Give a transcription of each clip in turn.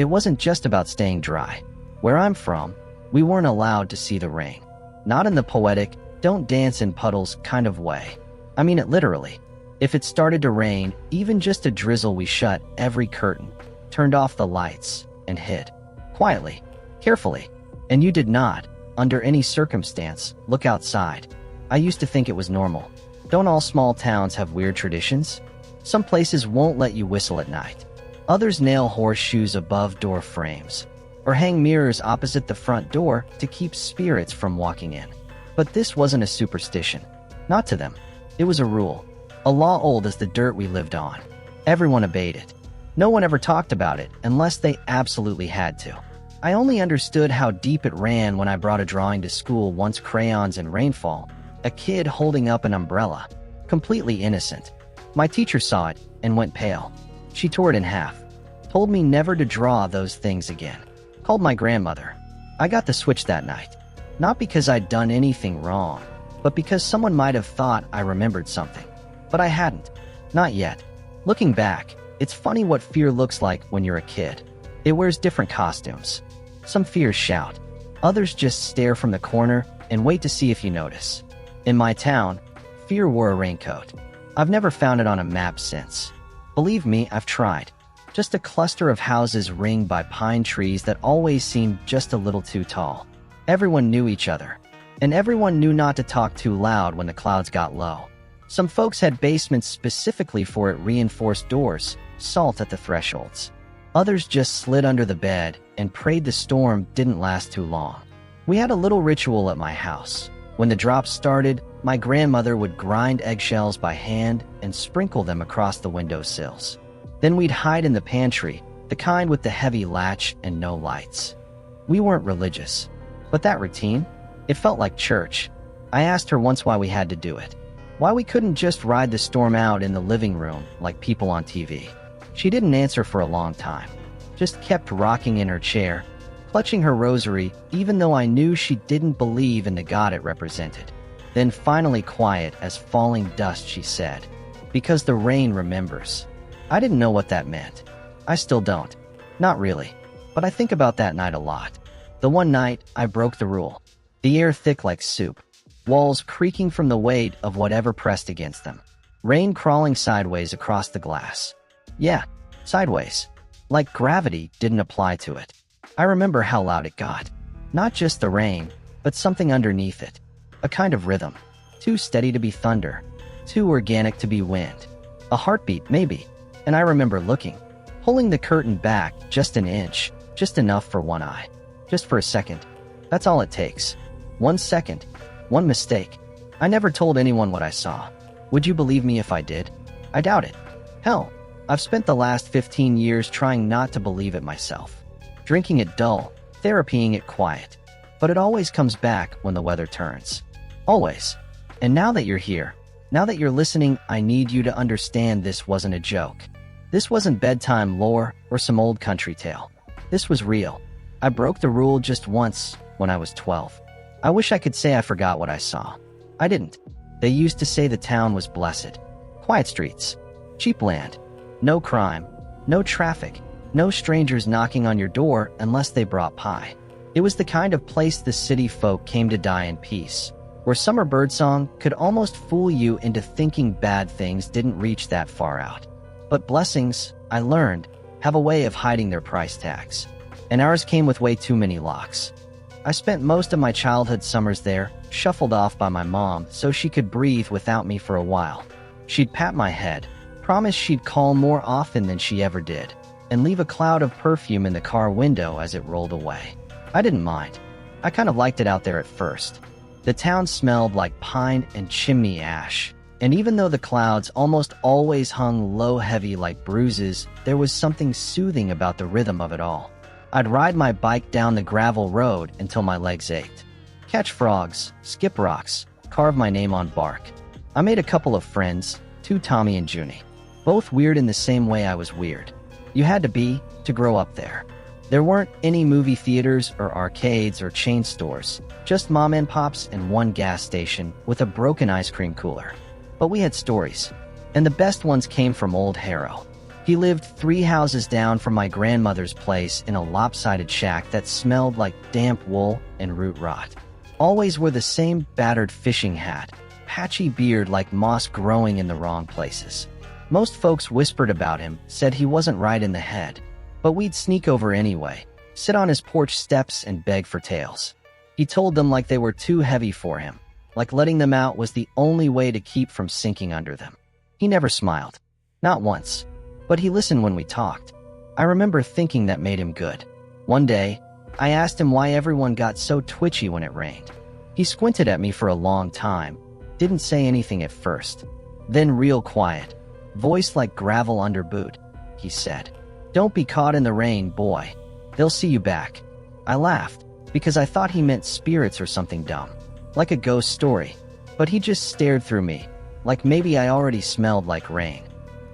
It wasn't just about staying dry. Where I'm from, we weren't allowed to see the rain. Not in the poetic, don't dance in puddles kind of way. I mean it literally. If it started to rain, even just a drizzle, we shut every curtain, turned off the lights, and hid. Quietly, carefully. And you did not, under any circumstance, look outside. I used to think it was normal. Don't all small towns have weird traditions? Some places won't let you whistle at night. Others nail horseshoes above door frames, or hang mirrors opposite the front door to keep spirits from walking in. But this wasn't a superstition. Not to them. It was a rule. A law old as the dirt we lived on. Everyone obeyed it. No one ever talked about it unless they absolutely had to. I only understood how deep it ran when I brought a drawing to school once, crayons and rainfall, a kid holding up an umbrella, completely innocent. My teacher saw it and went pale. She tore it in half, told me never to draw those things again, called my grandmother. I got the switch that night, not because I'd done anything wrong, but because someone might have thought I remembered something. But I hadn't. Not yet. Looking back, it's funny what fear looks like when you're a kid. It wears different costumes. Some fears shout. Others just stare from the corner and wait to see if you notice. In my town, fear wore a raincoat. I've never found it on a map since. Believe me, I've tried. Just a cluster of houses ringed by pine trees that always seemed just a little too tall. Everyone knew each other, and everyone knew not to talk too loud when the clouds got low. Some folks had basements specifically for it, reinforced doors, salt at the thresholds. Others just slid under the bed and prayed the storm didn't last too long. We had a little ritual at my house. When the drops started, my grandmother would grind eggshells by hand and sprinkle them across the windowsills. Then we'd hide in the pantry, the kind with the heavy latch and no lights. We weren't religious, but that routine, it felt like church. I asked her once why we had to do it. Why we couldn't just ride the storm out in the living room like people on TV. She didn't answer for a long time, just kept rocking in her chair, clutching her rosary, even though I knew she didn't believe in the God it represented. Then finally, quiet as falling dust, she said, "Because the rain remembers." I didn't know what that meant. I still don't. Not really. But I think about that night a lot. The one night I broke the rule. The air thick like soup. Walls creaking from the weight of whatever pressed against them. Rain crawling sideways across the glass. Yeah, sideways. Like gravity didn't apply to it. I remember how loud it got. Not just the rain, but something underneath it. A kind of rhythm. Too steady to be thunder. Too organic to be wind. A heartbeat, maybe. And I remember looking. Pulling the curtain back just an inch. Just enough for one eye. Just for a second. That's all it takes. 1 second. One mistake. I never told anyone what I saw. Would you believe me if I did? I doubt it. Hell, I've spent the last 15 years trying not to believe it myself. Drinking it dull, therapying it quiet. But it always comes back when the weather turns. Always. And now that you're here, now that you're listening, I need you to understand this wasn't a joke. This wasn't bedtime lore or some old country tale. This was real. I broke the rule just once when I was 12. I wish I could say I forgot what I saw. I didn't. They used to say the town was blessed. Quiet streets. Cheap land. No crime. No traffic. No strangers knocking on your door unless they brought pie. It was the kind of place the city folk came to die in peace, where summer birdsong could almost fool you into thinking bad things didn't reach that far out. But blessings, I learned, have a way of hiding their price tags. And ours came with way too many locks. I spent most of my childhood summers there, shuffled off by my mom so she could breathe without me for a while. She'd pat my head, promise she'd call more often than she ever did, and leave a cloud of perfume in the car window as it rolled away. I didn't mind. I kind of liked it out there at first. The town smelled like pine and chimney ash, and even though the clouds almost always hung low, heavy like bruises, there was something soothing about the rhythm of it all. I'd ride my bike down the gravel road until my legs ached. Catch frogs, skip rocks, carve my name on bark. I made a couple of friends, 2 Tommy and Junie. Both weird in the same way I was weird. You had to be to grow up there. There weren't any movie theaters or arcades or chain stores, just mom and pops and one gas station with a broken ice cream cooler. But we had stories, and the best ones came from Old Harrow. He lived 3 houses down from my grandmother's place in a lopsided shack that smelled like damp wool and root rot. Always wore the same battered fishing hat, patchy beard like moss growing in the wrong places. Most folks whispered about him, said he wasn't right in the head, but we'd sneak over anyway, sit on his porch steps and beg for tales. He told them like they were too heavy for him, like letting them out was the only way to keep from sinking under them. He never smiled. Not once. But he listened when we talked. I remember thinking that made him good. One day, I asked him why everyone got so twitchy when it rained. He squinted at me for a long time, didn't say anything at first. Then real quiet, voice like gravel under boot, he said, "Don't be caught in the rain, boy. They'll see you back." I laughed, because I thought he meant spirits or something dumb, like a ghost story. But he just stared through me, like maybe I already smelled like rain.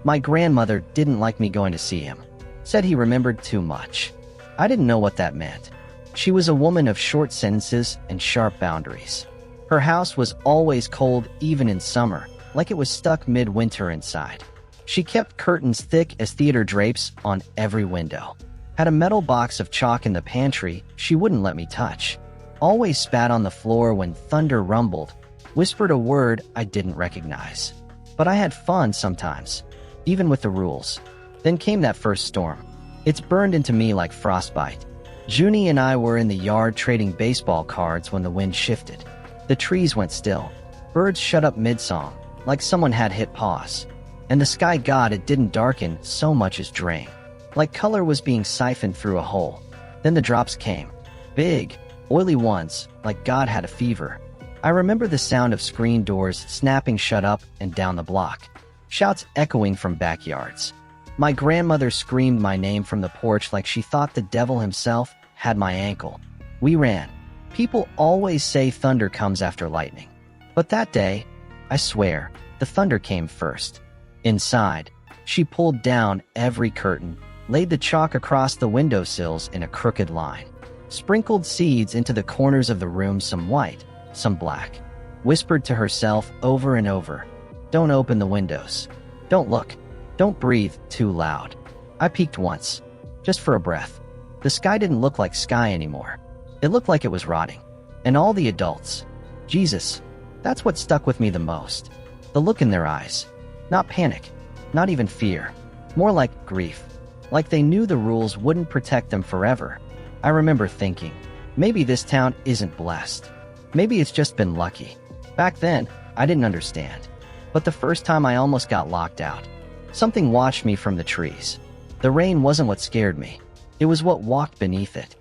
My grandmother didn't like me going to see him, said he remembered too much. I didn't know what that meant. She was a woman of short sentences and sharp boundaries. Her house was always cold even in summer, like it was stuck midwinter inside. She kept curtains thick as theater drapes on every window. Had a metal box of chalk in the pantry she wouldn't let me touch. Always spat on the floor when thunder rumbled, whispered a word I didn't recognize. But I had fun sometimes, even with the rules. Then came that first storm. It's burned into me like frostbite. Junie and I were in the yard trading baseball cards when the wind shifted. The trees went still. Birds shut up mid-song, like someone had hit pause. And the sky god it didn't darken so much as drain, like color was being siphoned through a hole. Then the drops came. Big, oily ones, like God had a fever. I remember the sound of screen doors snapping shut up and down the block. Shouts echoing from backyards. My grandmother screamed my name from the porch like she thought the devil himself had my ankle. We ran. People always say thunder comes after lightning. But that day, I swear, the thunder came first. Inside, she pulled down every curtain, laid the chalk across the windowsills in a crooked line, sprinkled seeds into the corners of the room, some white, some black, whispered to herself over and over, "Don't open the windows. Don't look. Don't breathe too loud." I peeked once, just for a breath. The sky didn't look like sky anymore. It looked like it was rotting. And all the adults. Jesus, that's what stuck with me the most. The look in their eyes. Not panic, not even fear. More like grief. Like they knew the rules wouldn't protect them forever. I remember thinking, maybe this town isn't blessed. Maybe it's just been lucky. Back then, I didn't understand. But the first time I almost got locked out. Something watched me from the trees. The rain wasn't what scared me. It was what walked beneath it.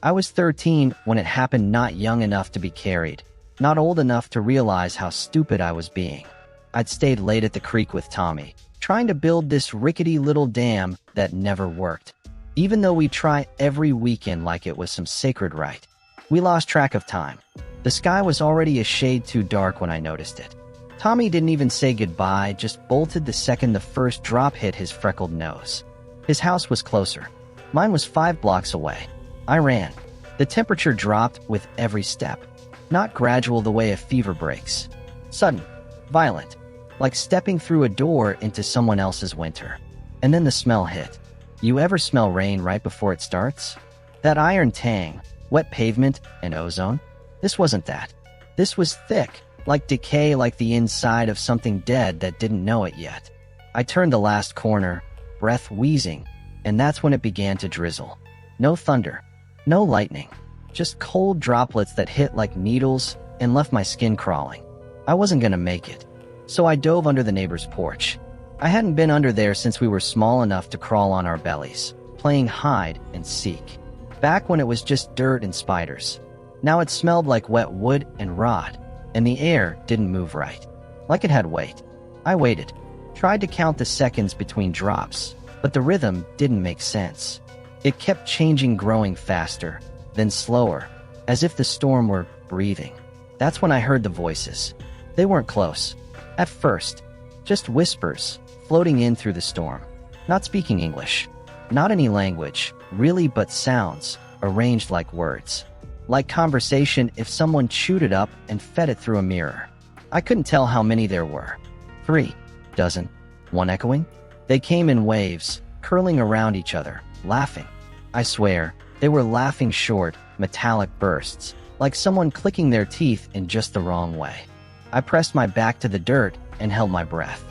I was 13 when it happened, not young enough to be carried, not old enough to realize how stupid I was being. I'd stayed late at the creek with Tommy, trying to build this rickety little dam that never worked. Even though we try every weekend like it was some sacred rite. We lost track of time. The sky was already a shade too dark when I noticed it. Tommy didn't even say goodbye, just bolted the second the first drop hit his freckled nose. His house was closer. Mine was 5 blocks away. I ran. The temperature dropped with every step. Not gradual the way a fever breaks. Sudden. Violent. Like stepping through a door into someone else's winter. And then the smell hit. You ever smell rain right before it starts? That iron tang, wet pavement, and ozone? This wasn't that. This was thick, like decay, like the inside of something dead that didn't know it yet. I turned the last corner, breath wheezing, and that's when it began to drizzle. No thunder, no lightning, just cold droplets that hit like needles and left my skin crawling. I wasn't gonna make it, so I dove under the neighbor's porch. I hadn't been under there since we were small enough to crawl on our bellies, playing hide and seek. Back when it was just dirt and spiders. Now it smelled like wet wood and rot, and the air didn't move right, like it had weight. I waited, tried to count the seconds between drops, but the rhythm didn't make sense. It kept changing, growing faster, then slower, as if the storm were breathing. That's when I heard the voices. They weren't close. At first, just whispers, floating in through the storm. Not speaking English. Not any language, really, but sounds, arranged like words. Like conversation if someone chewed it up and fed it through a mirror. I couldn't tell how many there were. 3 dozen. 1 echoing. They came in waves, curling around each other, laughing. I swear, they were laughing short, metallic bursts, like someone clicking their teeth in just the wrong way. I pressed my back to the dirt and held my breath.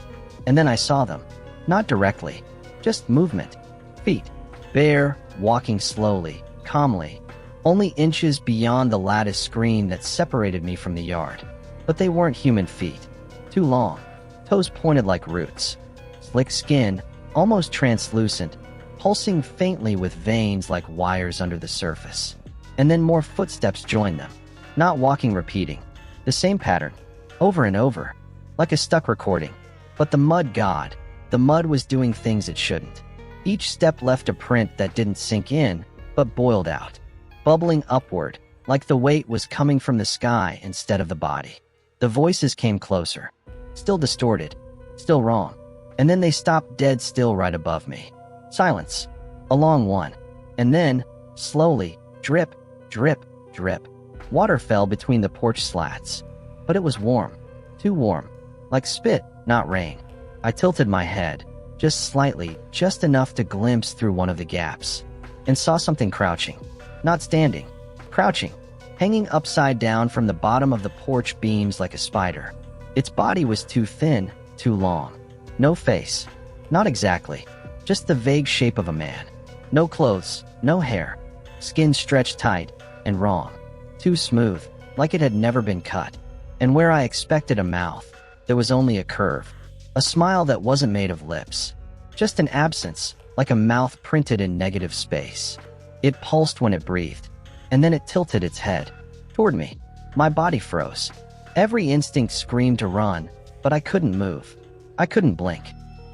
And then I saw them. Not directly, just movement. Feet. Bare, walking slowly, calmly, only inches beyond the lattice screen that separated me from the yard. But they weren't human feet. Too long. Toes pointed like roots. Slick skin, almost translucent, pulsing faintly with veins like wires under the surface. And then more footsteps joined them. Not walking, repeating. The same pattern. Over and over. Like a stuck recording. But the mud was doing things it shouldn't. Each step left a print that didn't sink in, but boiled out. Bubbling upward, like the weight was coming from the sky instead of the body. The voices came closer. Still distorted. Still wrong. And then they stopped dead still right above me. Silence. A long one. And then, slowly, drip, drip, drip. Water fell between the porch slats. But it was warm. Too warm. Like spit, not rain. I tilted my head, just slightly, just enough to glimpse through one of the gaps, and saw something crouching. Not standing. Crouching. Hanging upside down from the bottom of the porch beams like a spider. Its body was too thin, too long. No face. Not exactly. Just the vague shape of a man. No clothes, no hair. Skin stretched tight, and wrong. Too smooth, like it had never been cut. And where I expected a mouth, there was only a curve. A smile that wasn't made of lips. Just an absence, like a mouth printed in negative space. It pulsed when it breathed, and then it tilted its head toward me. My body froze. Every instinct screamed to run, but I couldn't move. I couldn't blink.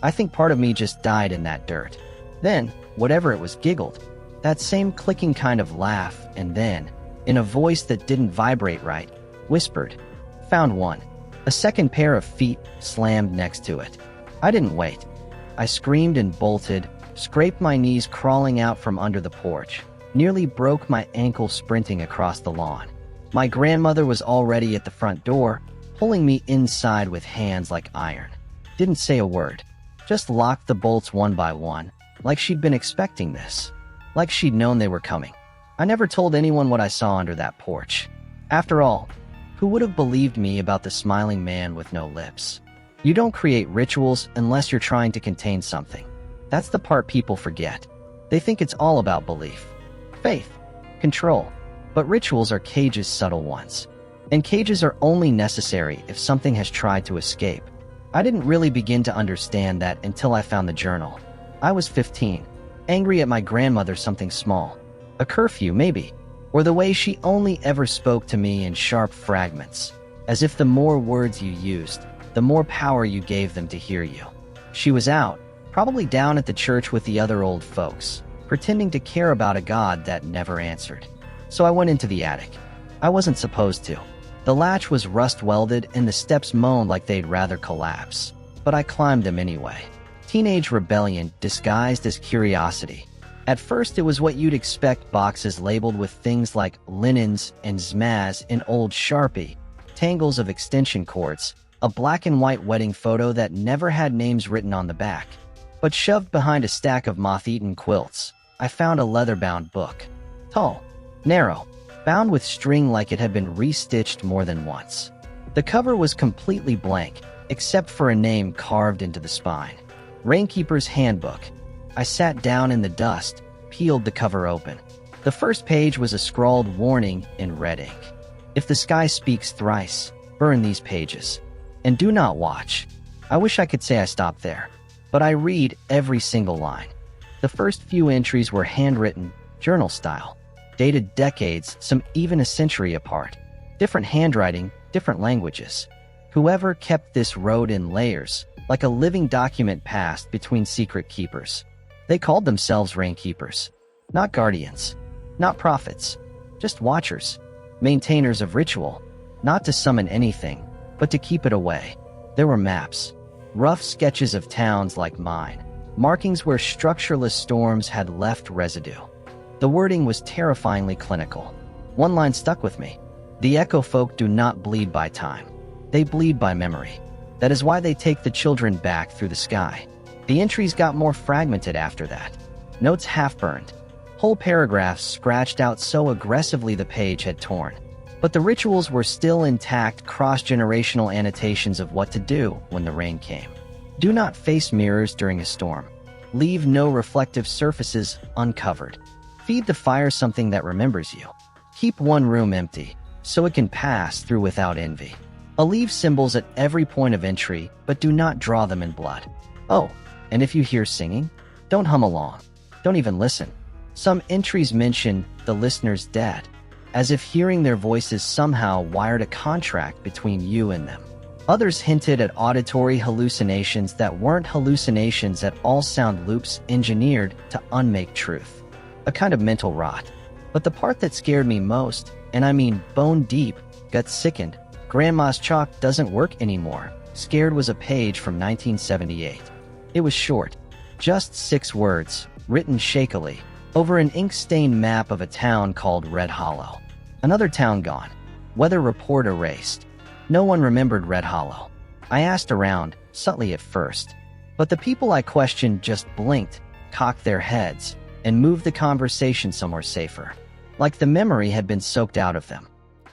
I think part of me just died in that dirt. Then, whatever it was giggled. That same clicking kind of laugh, and then, in a voice that didn't vibrate right, whispered, "Found one." A second pair of feet slammed next to it. I didn't wait. I screamed and bolted, scraped my knees crawling out from under the porch, nearly broke my ankle sprinting across the lawn. My grandmother was already at the front door, pulling me inside with hands like iron. Didn't say a word, just locked the bolts one by one, like she'd been expecting this, like she'd known they were coming. I never told anyone what I saw under that porch. After all, who would have believed me about the smiling man with no lips? You don't create rituals unless you're trying to contain something. That's the part people forget. They think it's all about belief, faith, control. But rituals are cages, subtle ones. And cages are only necessary if something has tried to escape. I didn't really begin to understand that until I found the journal. I was 15, angry at my grandmother, something small. A curfew, maybe. Or the way she only ever spoke to me in sharp fragments, as if the more words you used, the more power you gave them to hear you. She was out, probably down at the church with the other old folks, pretending to care about a God that never answered. So I went into the attic. I wasn't supposed to. The latch was rust-welded and the steps moaned like they'd rather collapse. But I climbed them anyway. Teenage rebellion disguised as curiosity. At first, it was what you'd expect: boxes labeled with things like linens and zmaz in old Sharpie, tangles of extension cords, a black and white wedding photo that never had names written on the back. But shoved behind a stack of moth-eaten quilts, I found a leather-bound book. Tall, narrow, bound with string like it had been restitched more than once. The cover was completely blank, except for a name carved into the spine. Rainkeeper's Handbook. I sat down in the dust, peeled the cover open. The first page was a scrawled warning in red ink. If the sky speaks thrice, burn these pages. And do not watch. I wish I could say I stopped there, but I read every single line. The first few entries were handwritten, journal style, dated decades, some even a century apart. Different handwriting, different languages. Whoever kept this wrote in layers, like a living document passed between secret keepers. They called themselves Rainkeepers. Not guardians. Not prophets. Just watchers. Maintainers of ritual. Not to summon anything, but to keep it away. There were maps. Rough sketches of towns like mine. Markings where structureless storms had left residue. The wording was terrifyingly clinical. One line stuck with me. The Echo folk do not bleed by time. They bleed by memory. That is why they take the children back through the sky. The entries got more fragmented after that. Notes half-burned. Whole paragraphs scratched out so aggressively the page had torn. But the rituals were still intact, cross-generational annotations of what to do when the rain came. Do not face mirrors during a storm. Leave no reflective surfaces uncovered. Feed the fire something that remembers you. Keep one room empty, so it can pass through without envy. Leave symbols at every point of entry, but do not draw them in blood. Oh, and if you hear singing, don't hum along. Don't even listen. Some entries mention the listener's dead, as if hearing their voices somehow wired a contract between you and them. Others hinted at auditory hallucinations that weren't hallucinations at all, sound loops engineered to unmake truth. A kind of mental rot. But the part that scared me most, and I mean bone deep, gut sickened, Grandma's chalk doesn't work anymore, scared, was a page from 1978. It was short, just 6 words, written shakily, over an ink-stained map of a town called Red Hollow. Another town gone. Weather report erased. No one remembered Red Hollow. I asked around, subtly at first, but the people I questioned just blinked, cocked their heads, and moved the conversation somewhere safer. Like the memory had been soaked out of them.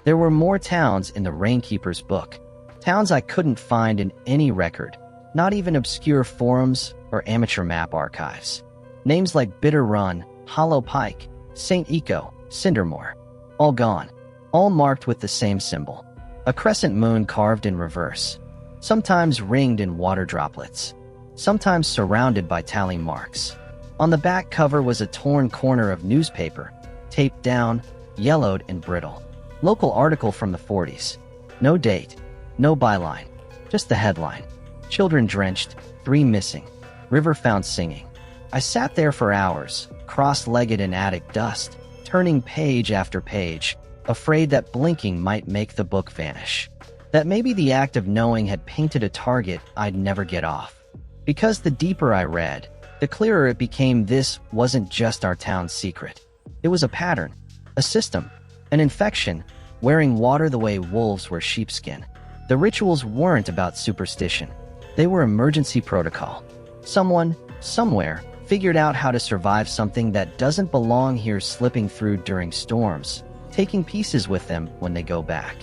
There were more towns in the Rainkeeper's book. Towns I couldn't find in any record, not even obscure forums or amateur map archives. Names like Bitter Run, Hollow Pike, St. Eco, Cindermore. All gone. All marked with the same symbol. A crescent moon carved in reverse. Sometimes ringed in water droplets. Sometimes surrounded by tally marks. On the back cover was a torn corner of newspaper, taped down, yellowed and brittle. Local article from the 40s. No date. No byline. Just the headline. Children drenched, 3 missing. River found singing. I sat there for hours, cross-legged in attic dust, turning page after page, afraid that blinking might make the book vanish. That maybe the act of knowing had painted a target I'd never get off. Because the deeper I read, the clearer it became this wasn't just our town's secret. It was a pattern, a system, an infection, wearing water the way wolves wear sheepskin. The rituals weren't about superstition. They were emergency protocol. Someone, somewhere, figured out how to survive something that doesn't belong here, slipping through during storms, taking pieces with them when they go back.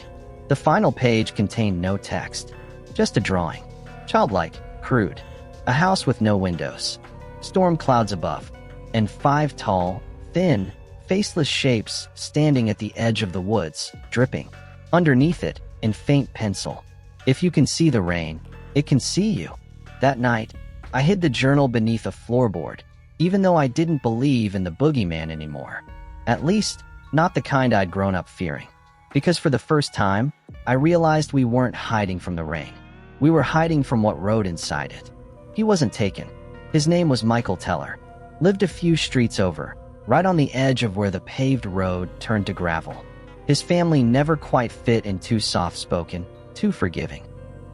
The final page contained no text, just a drawing. Childlike, crude. A house with no windows. Storm clouds above. And 5 tall, thin, faceless shapes standing at the edge of the woods, dripping. Underneath it, in faint pencil. If you can see the rain, it can see you. That night, I hid the journal beneath a floorboard, even though I didn't believe in the boogeyman anymore. At least, not the kind I'd grown up fearing. Because for the first time, I realized we weren't hiding from the rain. We were hiding from what rode inside it. He wasn't taken. His name was Michael Teller. Lived a few streets over, right on the edge of where the paved road turned to gravel. His family never quite fit in, too soft-spoken, too forgiving.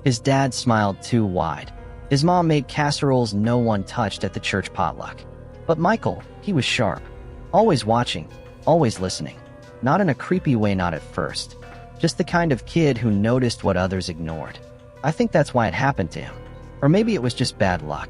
His dad smiled too wide. His mom made casseroles no one touched at the church potluck. But Michael, he was sharp. Always watching, always listening. Not in a creepy way, not at first. Just the kind of kid who noticed what others ignored. I think that's why it happened to him. Or maybe it was just bad luck.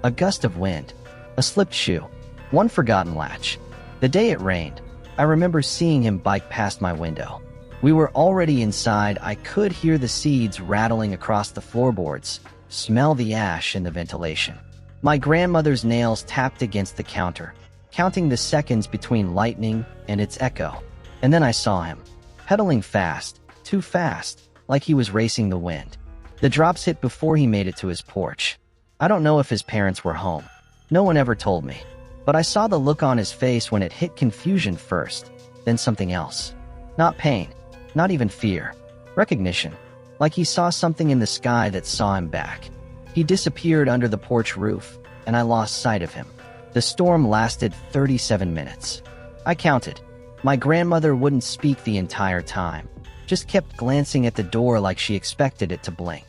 A gust of wind. A slipped shoe. One forgotten latch. The day it rained, I remember seeing him bike past my window. We were already inside. I could hear the seeds rattling across the floorboards, smell the ash in the ventilation. My grandmother's nails tapped against the counter, counting the seconds between lightning and its echo. And then I saw him, pedaling fast, too fast, like he was racing the wind. The drops hit before he made it to his porch. I don't know if his parents were home. No one ever told me. But I saw the look on his face when it hit: confusion first, then something else. Not pain, not even fear. Recognition. Like he saw something in the sky that saw him back. He disappeared under the porch roof, and I lost sight of him. The storm lasted 37 minutes. I counted. My grandmother wouldn't speak the entire time, just kept glancing at the door like she expected it to blink.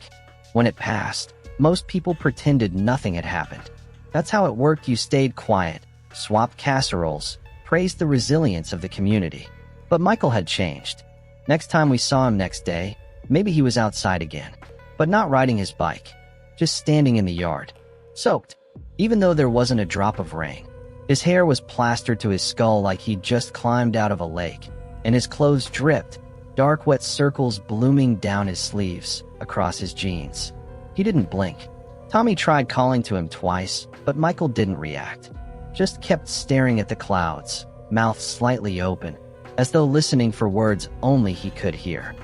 When it passed, most people pretended nothing had happened. That's how it worked. You stayed quiet, swapped casseroles, praised the resilience of the community. But Michael had changed. Next time we saw him next day, maybe he was outside again, but not riding his bike, just standing in the yard, soaked, even though there wasn't a drop of rain. His hair was plastered to his skull like he'd just climbed out of a lake, and his clothes dripped, dark wet circles blooming down his sleeves, across his jeans. He didn't blink. Tommy tried calling to him twice, but Michael didn't react. Just kept staring at the clouds, mouth slightly open, as though listening for words only he could hear.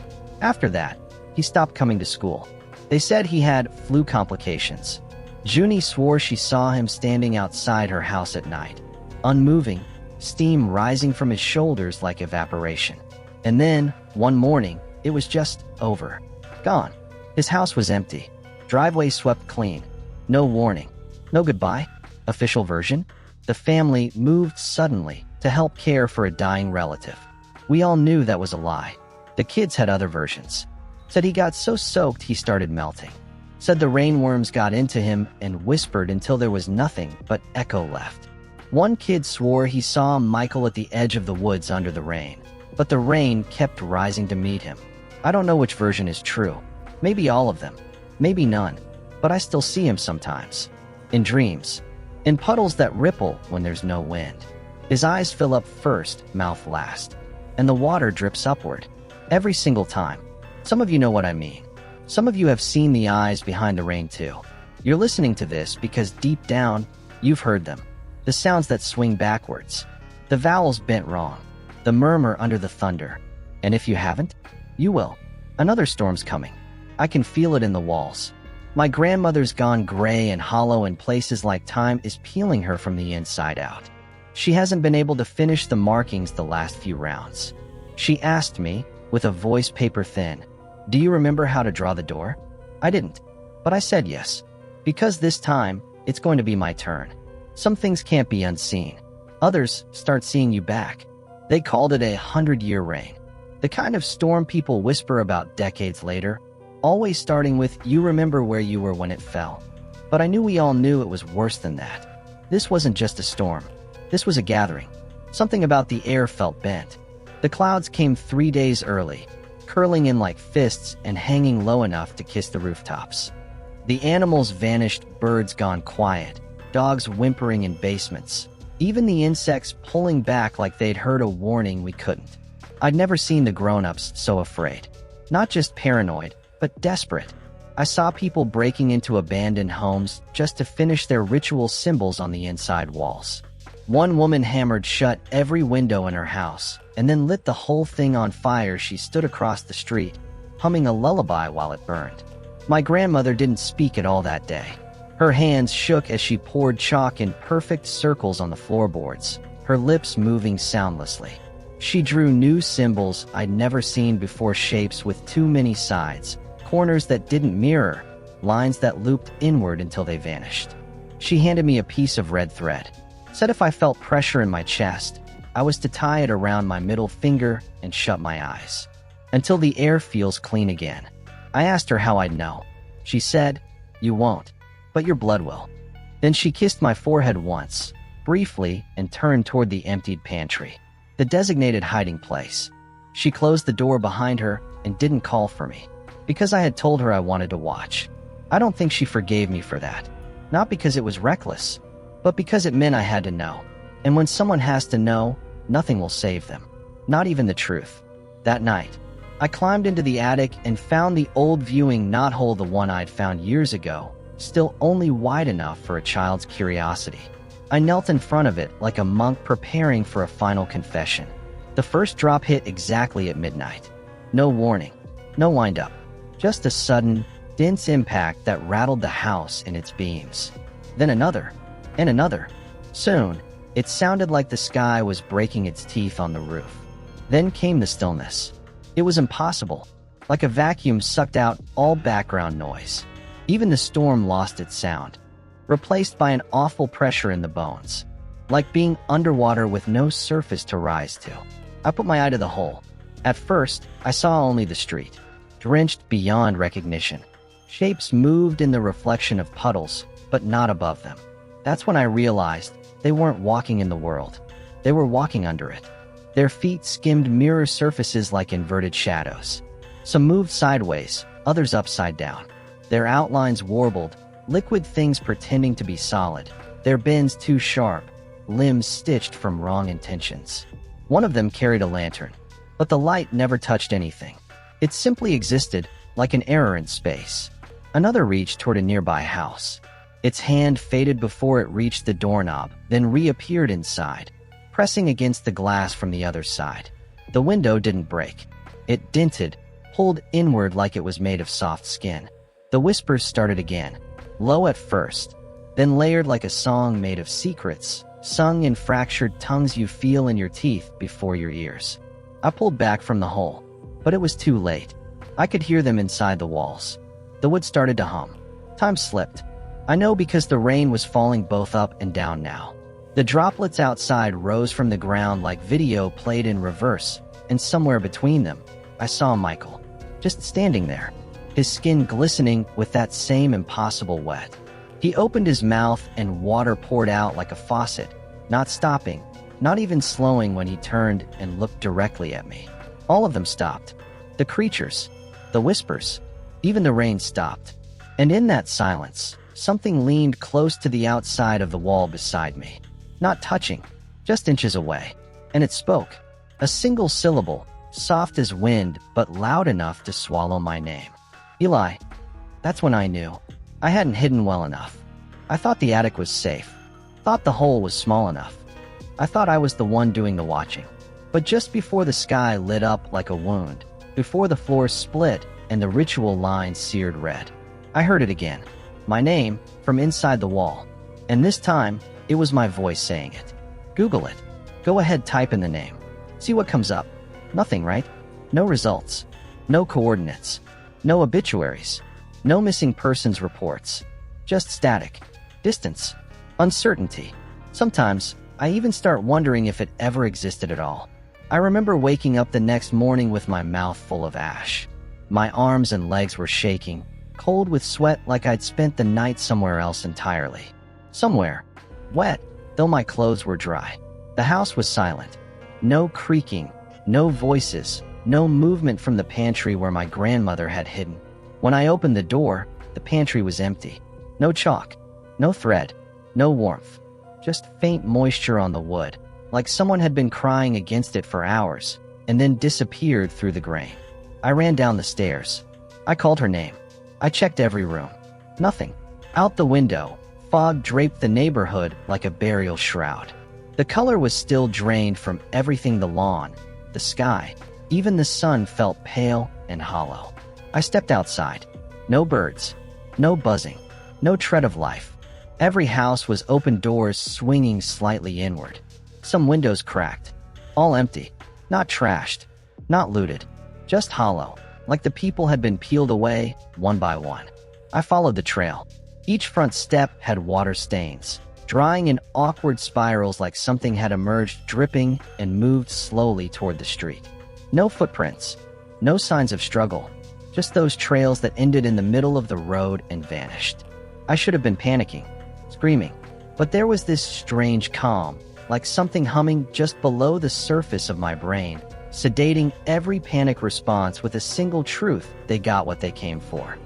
After that, he stopped coming to school. They said he had flu complications. Junie swore she saw him standing outside her house at night, unmoving, steam rising from his shoulders like evaporation. And then, one morning, it was just over. Gone. His house was empty. Driveway swept clean. No warning. No goodbye. Official version? The family moved suddenly to help care for a dying relative. We all knew that was a lie. The kids had other versions. Said he got so soaked he started melting. Said the rainworms got into him and whispered until there was nothing but echo left. One kid swore he saw Michael at the edge of the woods under the rain, but the rain kept rising to meet him. I don't know which version is true. Maybe all of them. Maybe none. But I still see him sometimes. In dreams. In puddles that ripple when there's no wind. His eyes fill up first, mouth last. And the water drips upward. Every single time. Some of you know what I mean. Some of you have seen the eyes behind the rain too. You're listening to this because deep down, you've heard them. The sounds that swing backwards. The vowels bent wrong. The murmur under the thunder. And if you haven't, you will. Another storm's coming. I can feel it in the walls. My grandmother's gone gray and hollow in places like time is peeling her from the inside out. She hasn't been able to finish the markings the last few rounds. She asked me, with a voice paper thin, "Do you remember how to draw the door?" I didn't, but I said yes. Because this time, it's going to be my turn. Some things can't be unseen. Others start seeing you back. They called it a 100-year rain. The kind of storm people whisper about decades later, always starting with, "You remember where you were when it fell." But I knew we all knew it was worse than that. This wasn't just a storm. This was a gathering. Something about the air felt bent. The clouds came 3 days early, curling in like fists and hanging low enough to kiss the rooftops. The animals vanished, birds gone quiet, dogs whimpering in basements, even the insects pulling back like they'd heard a warning we couldn't. I'd never seen the grown-ups so afraid. Not just paranoid, but desperate. I saw people breaking into abandoned homes just to finish their ritual symbols on the inside walls. One woman hammered shut every window in her house and then lit the whole thing on fire. She stood across the street, humming a lullaby while it burned. My grandmother didn't speak at all that day. Her hands shook as she poured chalk in perfect circles on the floorboards, her lips moving soundlessly. She drew new symbols I'd never seen before, shapes with too many sides, corners that didn't mirror, lines that looped inward until they vanished. She handed me a piece of red thread. Said if I felt pressure in my chest, I was to tie it around my middle finger and shut my eyes. Until the air feels clean again. I asked her how I'd know. She said, "You won't, but your blood will." Then she kissed my forehead once, briefly, and turned toward the emptied pantry, the designated hiding place. She closed the door behind her and didn't call for me, because I had told her I wanted to watch. I don't think she forgave me for that. Not because it was reckless, but because it meant I had to know. And when someone has to know, nothing will save them. Not even the truth. That night, I climbed into the attic and found the old viewing knothole, the one I'd found years ago, still only wide enough for a child's curiosity. I knelt in front of it like a monk preparing for a final confession. The first drop hit exactly at midnight. No warning, no wind-up. Just a sudden, dense impact that rattled the house in its beams. Then another, and another. Soon, it sounded like the sky was breaking its teeth on the roof. Then came the stillness. It was impossible. Like a vacuum sucked out all background noise. Even the storm lost its sound, replaced by an awful pressure in the bones. Like being underwater with no surface to rise to. I put my eye to the hole. At first, I saw only the street, drenched beyond recognition. Shapes moved in the reflection of puddles, but not above them. That's when I realized they weren't walking in the world. They were walking under it. Their feet skimmed mirror surfaces like inverted shadows. Some moved sideways, others upside down. Their outlines warbled, Liquid things pretending to be solid, their bends too sharp, limbs stitched from wrong intentions. One of them carried a lantern, but the light never touched anything. It simply existed, like an error in space. Another reached toward a nearby house. Its hand faded before it reached the doorknob, then reappeared inside, pressing against the glass from the other side. The window didn't break. It dented, pulled inward like it was made of soft skin. The whispers started again, low at first, then layered like a song made of secrets, sung in fractured tongues you feel in your teeth before your ears. I pulled back from the hole, but it was too late. I could hear them inside the walls. The wood started to hum. Time slipped. I know because the rain was falling both up and down now. The droplets outside rose from the ground like video played in reverse, and somewhere between them, I saw Michael, just standing there, his skin glistening with that same impossible wet. He opened his mouth and water poured out like a faucet, not stopping, not even slowing when he turned and looked directly at me. All of them stopped. The creatures, the whispers, even the rain stopped. And in that silence, something leaned close to the outside of the wall beside me. Not touching, just inches away. And it spoke. A single syllable, soft as wind but loud enough to swallow my name. Eli. That's when I knew. I hadn't hidden well enough. I thought the attic was safe. Thought the hole was small enough. I thought I was the one doing the watching. But just before the sky lit up like a wound, before the floor split and the ritual line seared red, I heard it again. My name, from inside the wall. And this time, it was my voice saying it. Google it. Go ahead, type in the name. See what comes up. Nothing, right? No results. No coordinates. No obituaries. No missing persons reports. Just static. Distance. Uncertainty. Sometimes, I even start wondering if it ever existed at all. I remember waking up the next morning with my mouth full of ash. My arms and legs were shaking, cold with sweat like I'd spent the night somewhere else entirely. Somewhere. Wet, though my clothes were dry. The house was silent. No creaking, no voices, no movement from the pantry where my grandmother had hidden. When I opened the door, the pantry was empty. No chalk, no thread, no warmth. Just faint moisture on the wood, like someone had been crying against it for hours, and then disappeared through the grain. I ran down the stairs. I called her name. I checked every room. Nothing. Out the window, fog draped the neighborhood like a burial shroud. The color was still drained from everything: the lawn, the sky, even the sun felt pale and hollow. I stepped outside. No birds, no buzzing, no tread of life. Every house was open doors swinging slightly inward. Some windows cracked. All empty. Not trashed. Not looted. Just hollow, like the people had been peeled away, one by one. I followed the trail. Each front step had water stains, drying in awkward spirals like something had emerged dripping and moved slowly toward the street. No footprints. No signs of struggle. Just those trails that ended in the middle of the road and vanished. I should have been panicking, screaming, but there was this strange calm, like something humming just below the surface of my brain, sedating every panic response with a single truth: they got what they came for.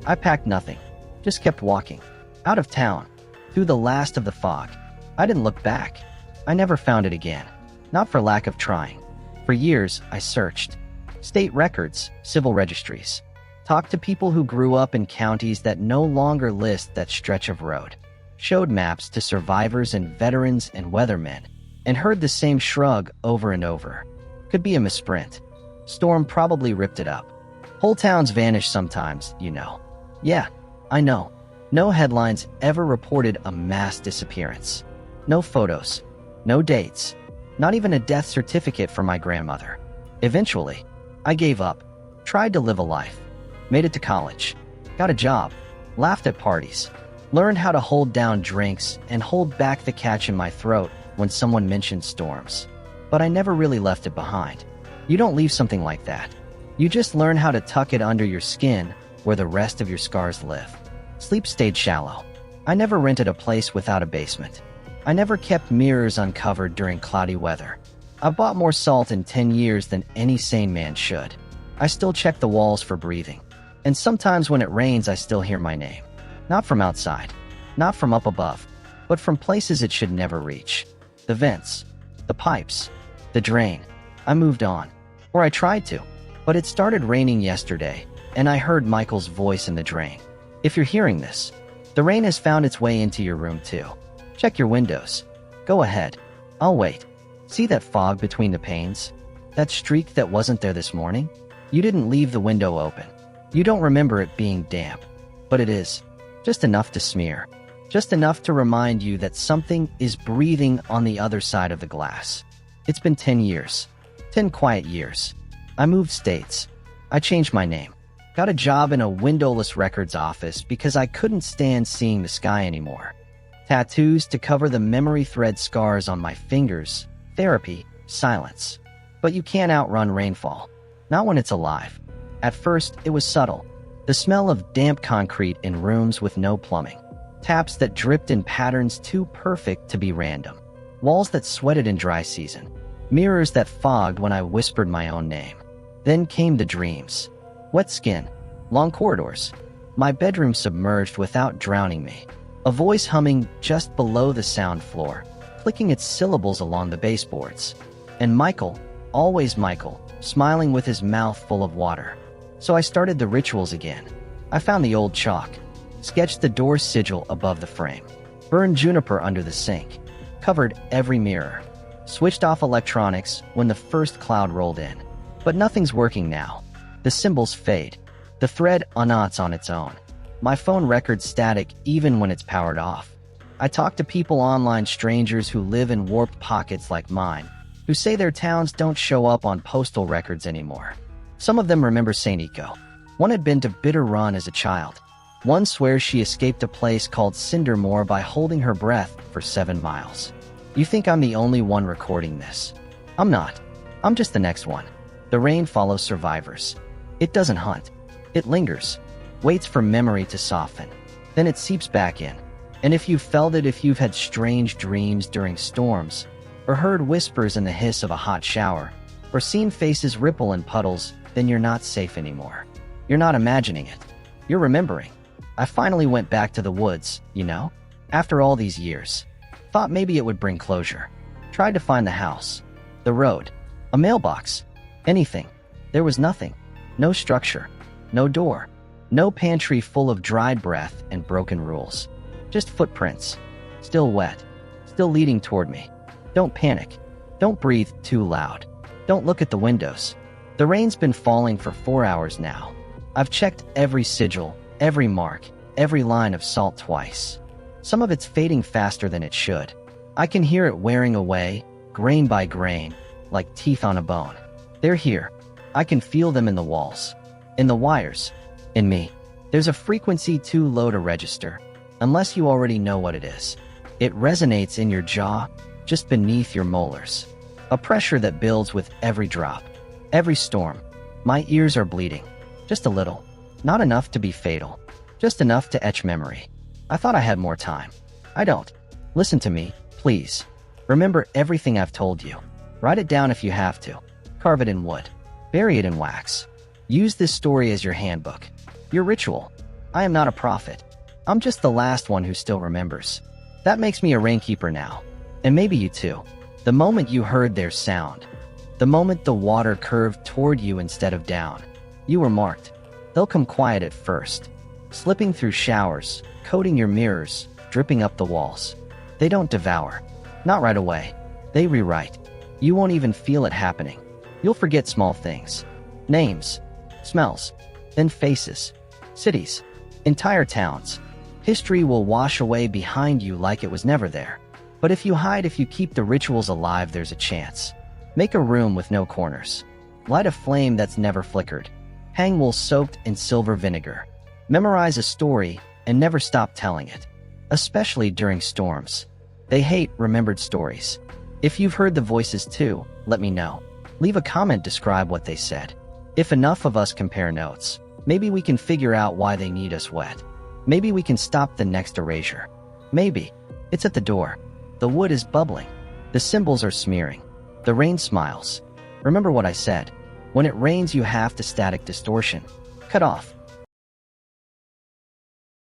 I packed nothing, just kept walking, out of town, through the last of the fog. I didn't look back. I never found it again, not for lack of trying. For years, I searched. State records, civil registries. Talked to people who grew up in counties that no longer list that stretch of road. Showed maps to survivors and veterans and weathermen, and heard the same shrug over and over. Could be a misprint. Storm probably ripped it up. Whole towns vanish sometimes, you know. Yeah, I know. No headlines ever reported a mass disappearance. No photos. No dates. Not even a death certificate for my grandmother. Eventually, I gave up. Tried to live a life. Made it to college. Got a job. Laughed at parties. Learned how to hold down drinks and hold back the catch in my throat when someone mentioned storms. But I never really left it behind. You don't leave something like that. You just learn how to tuck it under your skin where the rest of your scars live. Sleep stayed shallow. I never rented a place without a basement. I never kept mirrors uncovered during cloudy weather. I bought more salt in 10 years than any sane man should. I still check the walls for breathing. And sometimes when it rains, I still hear my name. Not from outside, not from up above, but from places it should never reach. The vents, the pipes, the drain. I moved on, or I tried to, but it started raining yesterday, and I heard Michael's voice in the drain. If you're hearing this, the rain has found its way into your room too. Check your windows. Go ahead. I'll wait. See that fog between the panes? That streak that wasn't there this morning? You didn't leave the window open. You don't remember it being damp, but it is. Just enough to smear. Just enough to remind you that something is breathing on the other side of the glass. It's been 10 years. 10 quiet years. I moved states. I changed my name. Got a job in a windowless records office because I couldn't stand seeing the sky anymore. Tattoos to cover the memory thread scars on my fingers. Therapy. Silence. But you can't outrun rainfall. Not when it's alive. At first, it was subtle. The smell of damp concrete in rooms with no plumbing. Taps that dripped in patterns too perfect to be random. Walls that sweated in dry season. Mirrors that fogged when I whispered my own name. Then came the dreams. Wet skin. Long corridors. My bedroom submerged without drowning me. A voice humming just below the sound floor, clicking its syllables along the baseboards. And Michael, always Michael, smiling with his mouth full of water. So I started the rituals again. I found the old chalk, sketched the door sigil above the frame, burned juniper under the sink, covered every mirror, switched off electronics when the first cloud rolled in. But nothing's working now. The symbols fade. The thread unknots on its own. My phone records static even when it's powered off. I talk to people online, strangers who live in warped pockets like mine, who say their towns don't show up on postal records anymore. Some of them remember St. Eco. One had been to Bitter Run as a child. One swears she escaped a place called Cindermore by holding her breath for 7 miles. You think I'm the only one recording this? I'm not. I'm just the next one. The rain follows survivors. It doesn't hunt. It lingers, waits for memory to soften. Then it seeps back in. And if you've felt it, if you've had strange dreams during storms, or heard whispers in the hiss of a hot shower, or seen faces ripple in puddles, then you're not safe anymore. You're not imagining it. You're remembering. I finally went back to the woods, you know? After all these years. Thought maybe it would bring closure. Tried to find the house, the road, a mailbox, anything. There was nothing. No structure. No door. No pantry full of dried breath and broken rules. Just footprints. Still wet. Still leading toward me. Don't panic. Don't breathe too loud. Don't look at the windows. The rain's been falling for 4 hours now. I've checked every sigil, every mark, every line of salt twice. Some of it's fading faster than it should. I can hear it wearing away, grain by grain, like teeth on a bone. They're here. I can feel them in the walls, in the wires, in me. There's a frequency too low to register, unless you already know what it is. It resonates in your jaw, just beneath your molars. A pressure that builds with every drop, every storm. My ears are bleeding. Just a little. Not enough to be fatal. Just enough to etch memory. I thought I had more time. I don't. Listen to me, please. Remember everything I've told you. Write it down if you have to. Carve it in wood. Bury it in wax. Use this story as your handbook. Your ritual. I am not a prophet. I'm just the last one who still remembers. That makes me a rainkeeper now. And maybe you too. The moment you heard their sound. The moment the water curved toward you instead of down. You were marked. They'll come quiet at first. Slipping through showers, coating your mirrors, dripping up the walls. They don't devour. Not right away. They rewrite. You won't even feel it happening. You'll forget small things. Names. Smells. Then faces. Cities. Entire towns. History will wash away behind you like it was never there. But if you hide, if you keep the rituals alive, there's a chance. Make a room with no corners. Light a flame that's never flickered. Hang wool soaked in silver vinegar. Memorize a story and never stop telling it. Especially during storms. They hate remembered stories. If you've heard the voices too, let me know. Leave a comment, describe what they said. If enough of us compare notes, maybe we can figure out why they need us wet. Maybe we can stop the next erasure. Maybe. It's at the door. The wood is bubbling. The symbols are smearing. The rain smiles. Remember what I said. When it rains, you have to static distortion. Cut off.